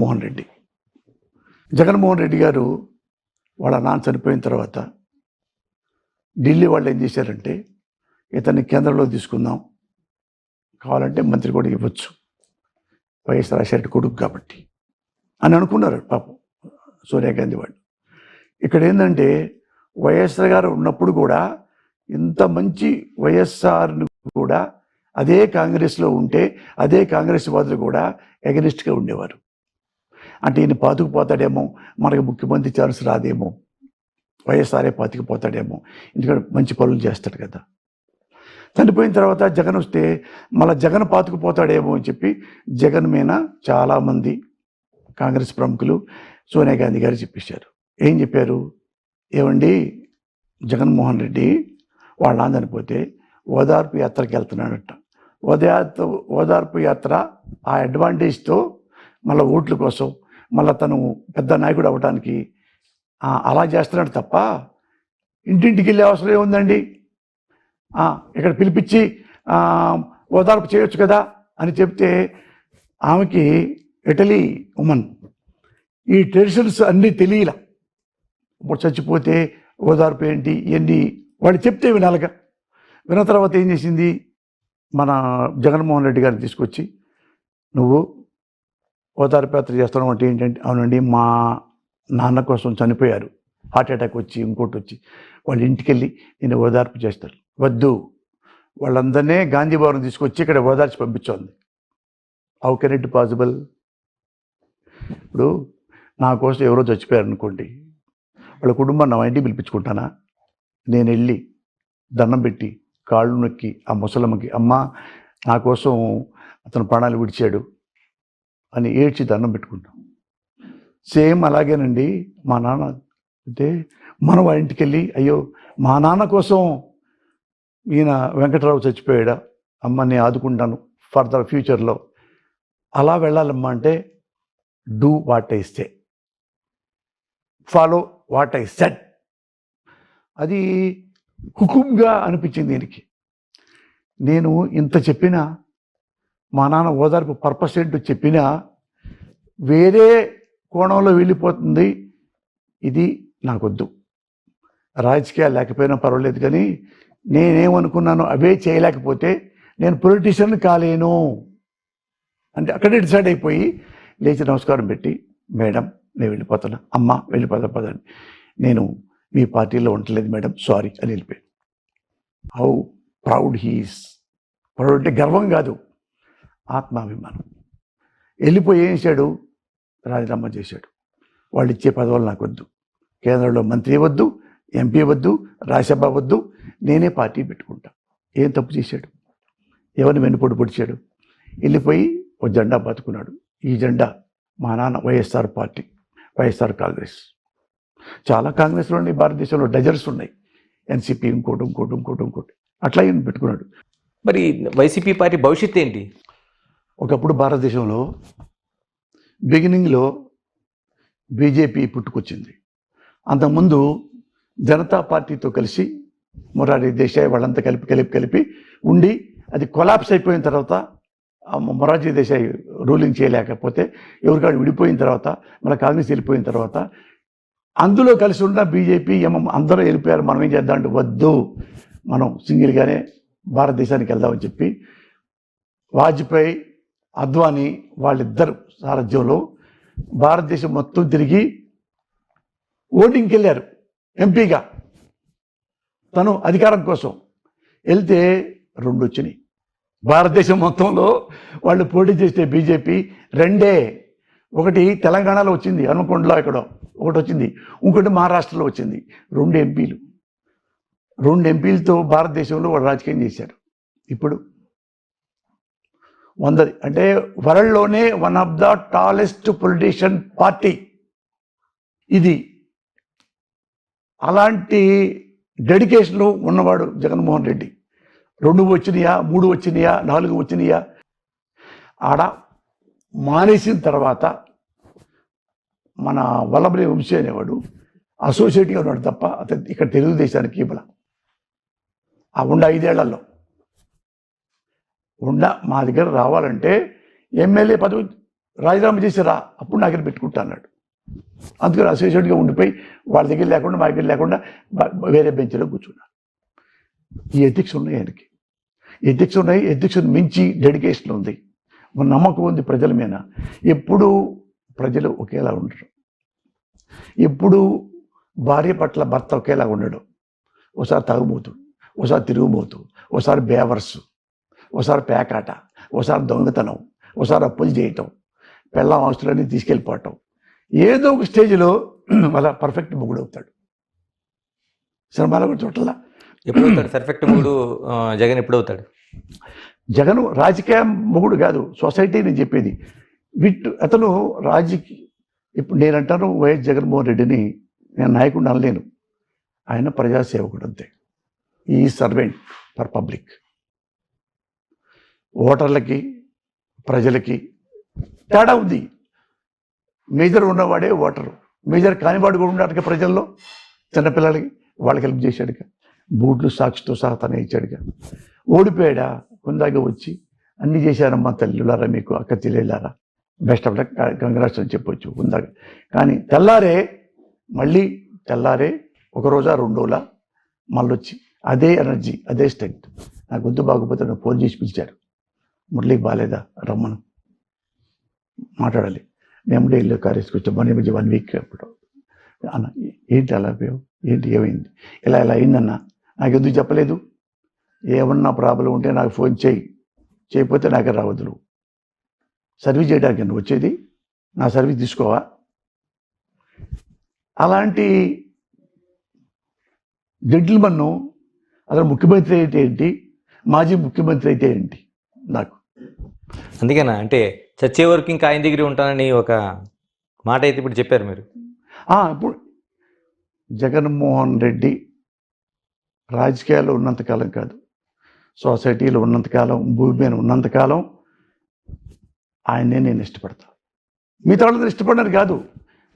మోహన్ రెడ్డి. జగన్మోహన్ రెడ్డి గారు వాళ్ళ నాన్న చనిపోయిన తర్వాత ఢిల్లీ వాళ్ళు ఏం చేశారంటే, ఇతన్ని కేంద్రంలో తీసుకుందాం, కావాలంటే మంత్రి కూడా ఇవ్వచ్చు, వైఎస్ రాజశేఖర కొడుకు కాబట్టి అని అనుకున్నారు పాపం సోనియా గాంధీ వాళ్ళు. ఇక్కడ ఏంటంటే వైఎస్ఆర్ గారు ఉన్నప్పుడు కూడా ఇంత మంచి వైఎస్ఆర్ని కూడా అదే కాంగ్రెస్లో ఉంటే అదే కాంగ్రెస్ వాదులు కూడా ఎగనిస్ట్గా ఉండేవారు. అంటే ఈయన పాతుకుపోతాడేమో, మనకు ముఖ్యమంత్రి ఛాన్స్ రాదేమో, వైఎస్ఆర్ఏ పాతుకుపోతాడేమో, ఎందుకంటే మంచి పనులు చేస్తాడు కదా. చనిపోయిన తర్వాత జగన్ వస్తే మళ్ళీ జగన్ పాతుకుపోతాడేమో అని చెప్పి జగన్ మీద చాలామంది కాంగ్రెస్ ప్రముఖులు సోనియా గాంధీ గారు చెప్పేశారు. ఏం చెప్పారు? ఏమండి, జగన్మోహన్ రెడ్డి వాళ్ళ నాన్న చనిపోతే ఓదార్పు యాత్రకి వెళ్తున్నాడట. ఓదార్పు యాత్ర ఆ అడ్వాంటేజ్తో మళ్ళీ ఓట్ల కోసం మళ్ళీ తను పెద్ద నాయకుడు అవ్వడానికి అలా చేస్తున్నాడు తప్ప ఇంటింటికి వెళ్ళే అవసరం ఏముందండి? ఇక్కడ పిలిపించి ఓదార్పు చేయొచ్చు కదా అని చెప్తే ఆమెకి ఇటలీ ఉమెన్ ఈ ట్రెడిషన్స్ అన్నీ తెలియలా. ఇప్పుడు చచ్చిపోతే ఓదార్పు ఏంటి ఇవన్నీ వాడు చెప్తే వినాలిగా. విన్న తర్వాత ఏం చేసింది, మన జగన్మోహన్ రెడ్డి గారిని తీసుకొచ్చి, నువ్వు ఓదార్పు యాత్ర చేస్తున్నావు అంటే ఏంటంటే, అవునండి మా నాన్న కోసం చనిపోయారు, హార్ట్ అటాక్ వచ్చి ఇంకోటి వచ్చి, వాళ్ళ ఇంటికి వెళ్ళి నేను ఓదార్పు చేస్తాను. వద్దు, వాళ్ళందరినీ గాంధీ భవన్ తీసుకొచ్చి ఇక్కడ ఓదార్చి పంపించోంది. How can it possible? ఇప్పుడు నా కోసం ఎవరో చచ్చిపోయారు అనుకోండి, వాళ్ళ కుటుంబం నా ఇంటికి పిలిపించుకుంటానా? నేను వెళ్ళి దండం పెట్టి కాళ్ళు నొక్కి ఆ ముసలమ్మకి, అమ్మ నా కోసం అతను ప్రాణాలు విడిచాడు అని ఏడ్చి దండం పెట్టుకుంటాం. సేమ్ అలాగేనండి మా నాన్న అంటే మనం వాళ్ళ ఇంటికి వెళ్ళి, అయ్యో మా నాన్న కోసం ఈయన వెంకటరావు చచ్చిపోయాడా, అమ్మ నేను ఆదుకుంటాను ఫర్దర్ ఫ్యూచర్లో, అలా వెళ్ళాలమ్మా అంటే do what I say, follow what I said. అది హుకుంగా అనిపించింది దీనికి. నేను ఇంత చెప్పినా, మా నాన్న ఓదార్పు పర్పస్ ఏంటో చెప్పినా వేరే కోణంలో వెళ్ళిపోతుంది. ఇది నాకొద్దు. రాజకీయాలు లేకపోయినా పర్వాలేదు, కానీ నేనేమనుకున్నానో అవే చేయలేకపోతే నేను పొలిటీషియన్ కాలేను అంటే అక్కడే డిసైడ్ అయిపోయి లేచి నమస్కారం పెట్టి, మేడం నేను వెళ్ళిపోతున్నా, అమ్మ వెళ్ళిపోతా పదండి, నేను మీ పార్టీలో ఉండలేదు మేడం, సారీ అని వెళ్ళిపోయాడు. How proud he's. ప్రౌడ్ అంటే గర్వం కాదు, ఆత్మాభిమానం. వెళ్ళిపోయి ఏం చేశాడు? రాజీనామా చేశాడు. వాళ్ళు ఇచ్చే పదవులు నాకు వద్దు, కేంద్రంలో మంత్రి వద్దు, ఎంపీ వద్దు, రాజ్యసభ వద్దు, నేనే పార్టీ పెట్టుకుంటా. ఏం తప్పు చేశాడు? ఎవరిని వెన్నుపోటు పొడిచాడు? వెళ్ళిపోయి ఒక జెండా బతుకున్నాడు. ఈ జెండా మా నాన్న వైఎస్ఆర్ పార్టీ, వైఎస్ఆర్ కాంగ్రెస్. చాలా కాంగ్రెస్లో ఉన్నాయి, భారతదేశంలో డజర్స్ ఉన్నాయి, ఎన్సీపీ ఇంకోటి అట్లా ఈయన పెట్టుకున్నాడు. మరి వైసీపీ పార్టీ భవిష్యత్తు ఏంటి? ఒకప్పుడు భారతదేశంలో బిగినింగ్లో బీజేపీ పుట్టుకొచ్చింది. అంతకుముందు జనతా పార్టీతో కలిసి మొరార్జీ దేశాయ్ వాళ్ళంతా కలిపి ఉండి అది కొలాప్స్ అయిపోయిన తర్వాత మొరార్జీ దేశాయ్ రూలింగ్ చేయలేకపోతే ఎవరికాడు విడిపోయిన తర్వాత మన కాంగ్రెస్ వెళ్ళిపోయిన తర్వాత అందులో కలిసి ఉన్న బీజేపీ అందరూ వెళ్ళిపోయారు. మనం ఏం చేద్దాం అంటే, వద్దు మనం సింగిల్గానే భారతదేశానికి వెళ్దామని చెప్పి వాజ్పేయి, అద్వానీ వాళ్ళిద్దరు సారథ్యంలో భారతదేశం మొత్తం తిరిగి ఓటింగ్కి వెళ్ళారు ఎంపీగా. తను అధికారం కోసం వెళ్తే 2 వచ్చినాయి. భారతదేశం మొత్తంలో వాళ్ళు పోటీ చేస్తే బీజేపీ 2, ఒకటి తెలంగాణలో వచ్చింది, హనుమకొండలో ఎక్కడో ఒకటి వచ్చింది, ఇంకోటి మహారాష్ట్రలో వచ్చింది. 2 ఎంపీలు. 2 ఎంపీలతో భారతదేశంలో వాళ్ళు రాజకీయం చేశారు. ఇప్పుడు 100 అంటే వరల్డ్లోనే one of the tallest politician party ఇది. అలాంటి డెడికేషన్ ఉన్నవాడు జగన్మోహన్ రెడ్డి. 2 వచ్చినాయా, 3 వచ్చినాయా, 4 వచ్చినాయా, ఆడ మానేసిన తర్వాత మన వల్లభనేని వంశీ అనేవాడు అసోసియేట్గా ఉన్నాడు తప్ప అతను ఇక్కడ తెలుగుదేశానికి ఇవ్వాల. ఆ 5 ఏళ్లలో మా దగ్గర రావాలంటే ఎమ్మెల్యే పదవి రాజీనామా చేసిరా, అప్పుడు నా దగ్గర పెట్టుకుంటా అన్నాడు. అందుకని అసోసియేట్గా ఉండిపోయి వాళ్ళ దగ్గర లేకుండా మా దగ్గర లేకుండా వేరే బెంచ్లో కూర్చున్నాను. ఈ ఎథిక్స్ ఉన్నాయి ఆయనకి, ఎథిక్స్ ఉన్నాయి. ఎథిక్స్ని మించి డెడికేషన్ ఉంది, నమ్మకం ఉంది ప్రజల మీద. ఎప్పుడూ ప్రజలు ఒకేలా ఉండరు, ఎప్పుడు భార్య పట్ల భర్త ఒకేలా ఉండడు. ఒకసారి తాగుబోతుడు, ఒకసారి తిరుగుబోతు, ఒకసారి బేవర్సు, ఒకసారి పేకాట, ఒకసారి దొంగతనం, ఒకసారి అప్పులు చేయటం, పెళ్ళాం అవసరాన్ని తీసుకెళ్ళిపోవటం. ఏదో ఒక స్టేజ్లో అలా పర్ఫెక్ట్ మొగుడు అవుతాడు. సినిమాలో కూడా చూడాల. ఎప్పుడు అవుతాడు పర్ఫెక్ట్ మొగుడు? జగన్ ఎప్పుడు అవుతాడు? జగన్ రాజకీయ మొగుడు కాదు, సొసైటీ నేను చెప్పేది. అతను రాజకీయ, ఇప్పుడు నేనంటాను వైఎస్ జగన్మోహన్ రెడ్డిని నేను నాయకుడిని అనలేను, ఆయన ప్రజాసేవకుడు అంతే. ఈ సర్వెంట్ ఫర్ పబ్లిక్. ఓటర్లకి ప్రజలకి తేడా ఉంది. మేజర్ ఉన్నవాడే ఓటరు, మేజర్ కానివాడు కూడా ఉన్నాడుగా ప్రజల్లో. చిన్నపిల్లలకి వాళ్ళకి హెల్ప్ చేశాడుగా, బూట్లు సాక్షితో సహా తనే ఇచ్చాడుగా. ఓడిపోయాడా, కొందాగా వచ్చి అన్నీ చేశారమ్మా తల్లులారా, మీకు అక్క చెల్లెళ్ళారా, బెస్ట్ ఆఫ్ లక్, కంగ్రాట్స్ అని చెప్పొచ్చు ఉందాగా. కానీ తెల్లారే ఒక రోజా 2 రోజులా మళ్ళీ వచ్చి అదే ఎనర్జీ, అదే స్ట్రెంగ్త్. నాకు గొంతు బాగోపోతే నాకు ఫోన్ చేసి పిలిచారు, మురళికి బాగాలేదా రమ్మను మాట్లాడాలి. మేము ఇల్లు కారేసుకు వచ్చాం, 1 వీక్ అప్పుడు. అన్న ఏంటి అలా పోయావు, ఏంటి ఏమైంది, ఇలా అయిందన్నా, నాకు ఎందుకు చెప్పలేదు? ఏమన్నా ప్రాబ్లం ఉంటే నాకు ఫోన్ చేయకపోతే నాకే రావద్దు. నువ్వు సర్వీస్ చేయడానికి నువ్వు వచ్చేది, నా సర్వీస్ తీసుకోవా? అలాంటి జెంటిల్మన్ను అతను ముఖ్యమంత్రి అయితే ఏంటి, మాజీ ముఖ్యమంత్రి అయితే ఏంటి నాకు. అందుకేనా అంటే చచ్చే వరకు ఇంకా ఆయన దగ్గర ఉంటానని ఒక మాట అయితే ఇప్పుడు చెప్పారు మీరు. ఇప్పుడు జగన్మోహన్ రెడ్డి రాజకీయాల్లో ఉన్నంతకాలం కాదు, సొసైటీలో ఉన్నంతకాలం, భూమి మీద ఉన్నంతకాలం ఆయన్నే నేను ఇష్టపడతా. మిగతా వాళ్ళని ఇష్టపడినది కాదు,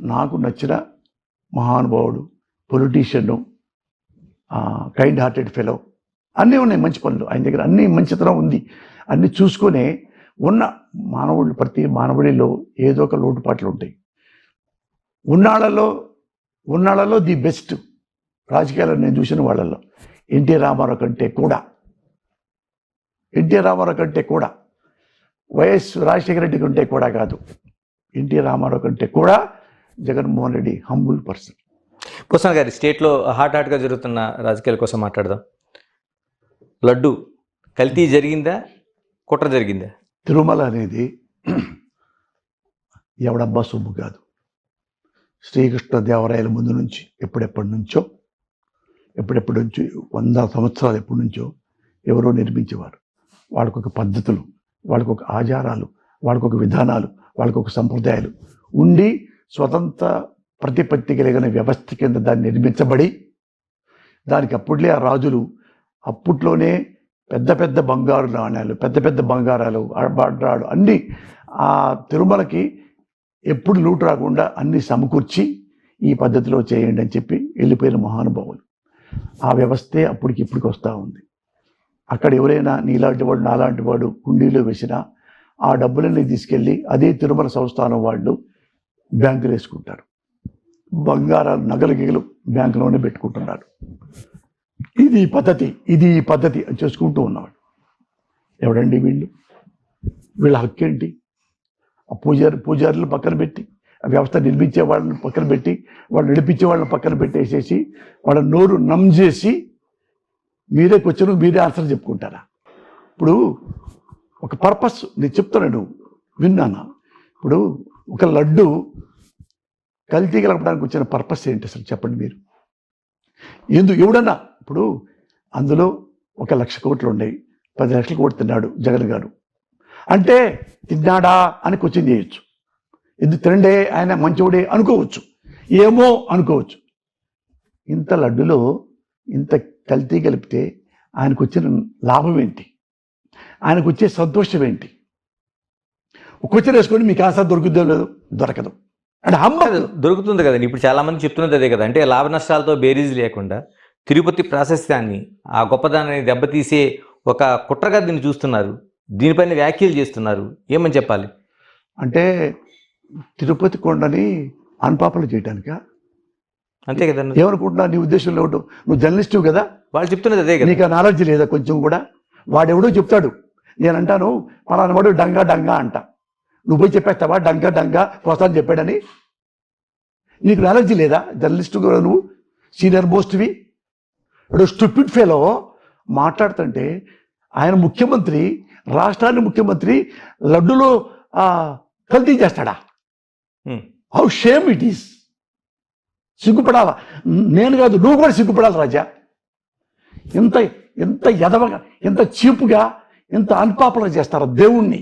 నాకు నచ్చిన మహానుభావుడు, పొలిటీషియన్, కైండ్ హార్టెడ్ ఫెలో, అన్నీ ఉన్నాయి మంచి పనులు ఆయన దగ్గర, అన్నీ మంచితనం ఉంది. అన్నీ చూసుకునే ఉన్న మానవుడు, ప్రతి మానవుడిలో ఏదో ఒక లోటుపాట్లు ఉంటాయి. ఉన్నాళ్ళలో ది బెస్ట్ రాజకీయాల్లో నేను చూసిన వాళ్ళల్లో ఎన్టీ రామారావు కంటే కూడా వైఎస్ రాజశేఖర రెడ్డి కంటే కూడా కాదు, ఎన్టీ రామారావు కంటే కూడా జగన్మోహన్ రెడ్డి హంబుల్ పర్సన్. భూషణ్ గారి స్టేట్లో హాట్గా జరుగుతున్న రాజకీయాల కోసం మాట్లాడదాం. లడ్డు కల్తీ జరిగిందా, కుట్ర జరిగిందా? తిరుమల అనేది ఎవడబ్బా సొమ్ము కాదు. శ్రీకృష్ణదేవరాయల ముందు నుంచి ఎప్పుడెప్పటి నుంచో 100 సంవత్సరాలు ఎప్పటి నుంచో ఎవరో నిర్మించేవారు. వాళ్ళకొక పద్ధతులు, వాళ్ళకొక ఆచారాలు, వాళ్ళకొక విధానాలు, వాళ్ళకొక సంప్రదాయాలు ఉండి స్వతంత్ర ప్రతిపత్తి కలిగిన వ్యవస్థ కింద దాన్ని నిర్మించబడి, దానికి అప్పుడులే ఆ రాజులు అప్పట్లోనే పెద్ద బంగారు నాణ్యాలు, పెద్ద బంగారాలు, అడ్రాడు అన్నీ ఆ తిరుమలకి ఎప్పుడు లూటు రాకుండా అన్నీ సమకూర్చి ఈ పద్ధతిలో చేయండి అని చెప్పి వెళ్ళిపోయిన మహానుభావులు. ఆ వ్యవస్థే అప్పటికి ఇప్పటికి వస్తూ ఉంది. అక్కడ ఎవరైనా నీలాంటి వాడు నాలాంటి వాడు కుండీలో వేసినా ఆ డబ్బులన్నీ తీసుకెళ్ళి అదే తిరుమల సంస్థానం వాళ్ళు బ్యాంకులు వేసుకుంటారు. బంగారాలు, నగలు గిగలు బ్యాంకులోనే పెట్టుకుంటున్నారు. ఇది పద్ధతి అని చేసుకుంటూ ఉన్నాడు. ఎవడండి వీళ్ళ హక్కు ఏంటి? ఆ పూజారులు పక్కన పెట్టి, ఆ వ్యవస్థ నిర్మించే వాళ్ళని పక్కన పెట్టి, వాళ్ళు నడిపించే వాళ్ళని పక్కన పెట్టేసేసి, వాళ్ళ నోరు నమ్ చేసి మీరే క్వశ్చన్ మీరే ఆన్సర్ చెప్పుకుంటారా? ఇప్పుడు ఒక పర్పస్ నేను చెప్తున్నాను, విన్నాను. ఇప్పుడు ఒక లడ్డు కల్తీ కలపడానికి వచ్చిన పర్పస్ ఏంటి అసలు చెప్పండి మీరు? ఎవడన్నా ఇప్పుడు అందులో 1,00,000 కోట్లు ఉన్నాయి, 10 లక్షల కోట్లు తిన్నాడు జగన్ గారు అంటే తిన్నాడా అని క్వశ్చన్ చేయొచ్చు. ఎందుకు తినండే, ఆయన మంచోడే అనుకోవచ్చు, ఏమో అనుకోవచ్చు. ఇంత లడ్డులో ఇంత కల్తీ కలిపితే ఆయనకు వచ్చిన లాభం ఏంటి, ఆయనకు వచ్చే సంతోషం ఏంటి? క్వశ్చన్ వేసుకొని మీకు ఆన్సర్ దొరుకుతుందో లేదో? దొరకదు. అంటే దొరుకుతుంది కదండి. ఇప్పుడు చాలా మంది చెప్తున్నది అదే కదా, అంటే లాభ నష్టాలతో బేరీజ్ లేకుండా తిరుపతి ప్రాశస్త్యాన్ని, ఆ గొప్పదాన్ని దెబ్బతీసే ఒక కుట్రగా దీన్ని చూస్తున్నారు, దీనిపైన వ్యాఖ్యలు చేస్తున్నారు. ఏమని చెప్పాలి? అంటే తిరుపతి కొండని అన్పాపులర్ చేయడానికా? అంతే కదా. ఏమనుకుంటున్నా నీ ఉద్దేశంలో ఏమిటో? నువ్వు జర్నలిస్టు కదా, వాళ్ళు చెప్తున్నది అదే కదా. నీకు ఆ నాలెడ్జ్ లేదా కొంచెం కూడా? వాడెవడో చెప్తాడు, నేను అంటాను పలానా వాడు డంగా డంగా అంట, నువ్వు పోయి చెప్పేస్తావా డంగా డంగా కోస్తాను చెప్పాడని? నీకు నాలెడ్జ్ లేదా జర్నలిస్టు కూడా? నువ్వు సీనియర్ మోస్ట్వి. ఇప్పుడు స్టూపిడ్ ఫెలో మాట్లాడుతుంటే ఆయన ముఖ్యమంత్రి, రాష్ట్రాన్ని ముఖ్యమంత్రి లడ్డులో కల్తీ చేస్తాడా? How shame it is. సిగ్గుపడాలా? నేను కాదు, నువ్వు కూడా సిగ్గుపడాలి రాజా. ఎంత ఎంత ఎదవగా, ఎంత చీపుగా, ఎంత అన్పాపులర్ చేస్తారో దేవుణ్ణి.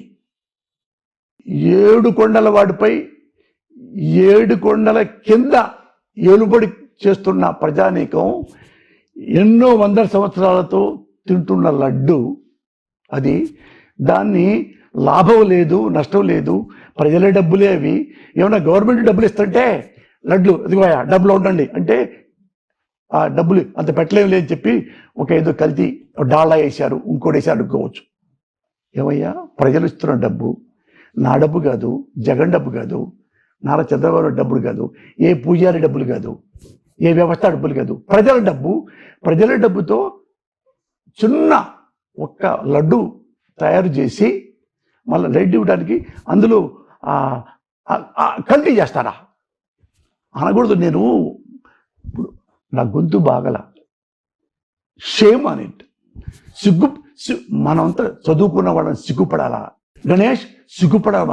7 కొండల వాడిపై 7 కొండల కింద ఏలుబడి చేస్తున్న ప్రజానీకం ఎన్నో వందల సంవత్సరాలతో తింటున్న లడ్డు అది. దాన్ని లాభం లేదు, నష్టం లేదు, ప్రజలే డబ్బులే అవి. ఏమన్నా గవర్నమెంట్ డబ్బులు ఇస్తుంటే లడ్లు ఇదిగోయా డబ్బులు ఉండండి అంటే ఆ డబ్బులు అంత పెట్టలేము లేదని చెప్పి ఒక ఏదో కల్తీ డాళ్ళా వేశారు, ఇంకోటి వేసారు అనుకోవచ్చు. ఏమయ్యా, ప్రజలు ఇస్తున్న డబ్బు నా డబ్బు కాదు, జగన్ డబ్బు కాదు, నారా చంద్రబాబు డబ్బులు కాదు, ఏ పూజారి డబ్బులు కాదు, ఏ వ్యవస్థ డబ్బులు కాదు, ప్రజల డబ్బు. ప్రజల డబ్బుతో చిన్న ఒక్క లడ్డు తయారు చేసి మళ్ళీ లడ్డు ఇవ్వడానికి అందులో కల్తీ చేస్తారా అనకూడదు. నేను ఇప్పుడు నా గొంతు బాగల, షేమ్ అని ఇట్. మనమంతా చదువుకున్న వాళ్ళని సిగ్గుపడాలా గణేష్? సిగ్గుపడాలి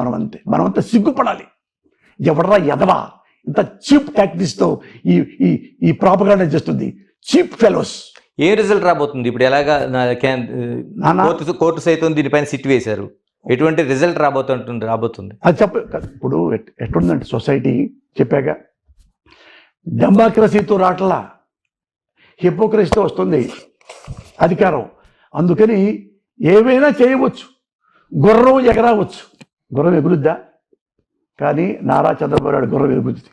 మనమంతా సిగ్గుపడాలి. ఎవడరా ఎదవా ఇంత చీప్ టాక్టిక్స్తో ఈ ప్రాపగాండా చేస్తుంది? Cheap fellows. ఏ రిజల్ట్ రాబోతుంది ఇప్పుడు? ఎలాగా కోర్టు సైతం దీనిపైన సిట్ వేశారు. ఎటువంటి రిజల్ట్ రాబోతుంది అది ఇప్పుడు ఎట్లుందంటే సొసైటీ చెప్పాక, డెమోక్రసీతో రావట్లా, హిపోక్రసీతో వస్తుంది అధికారం. అందుకని ఏమైనా చేయవచ్చు, గుర్రం ఎగరవచ్చు. గుర్రం ఎగురుద్దా? కానీ నారా చంద్రబాబు నాయుడు గుర్రం ఎగురుద్ది.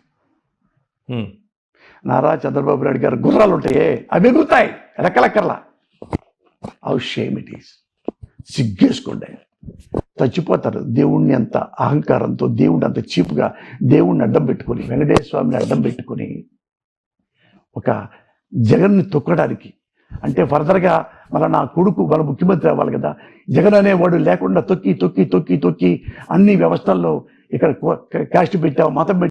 నారా చంద్రబాబు నాయుడు గారు గుర్రాలు ఉంటాయే, అవి ఎగురుతాయి లెక్కలెక్కర్లా. How shame it is. సిగ్గేసుకోండి, చచ్చిపోతారు. దేవుణ్ణి అంత అహంకారంతో, దేవుణ్ణి అంత చీపుగా, దేవుణ్ణి అడ్డం పెట్టుకుని, వెంకటేశ్వర స్వామిని అడ్డం పెట్టుకుని ఒక జగన్ని తొక్కడానికి. అంటే ఫర్దర్గా మన నా కొడుకు మన ముఖ్యమంత్రి అవ్వాలి కదా. జగన్ అనేవాడు లేకుండా తొక్కి తొక్కి తొక్కి తొక్కి అన్ని వ్యవస్థల్లో ఇక్కడ క్యాస్ట్ పెట్టావు, మతం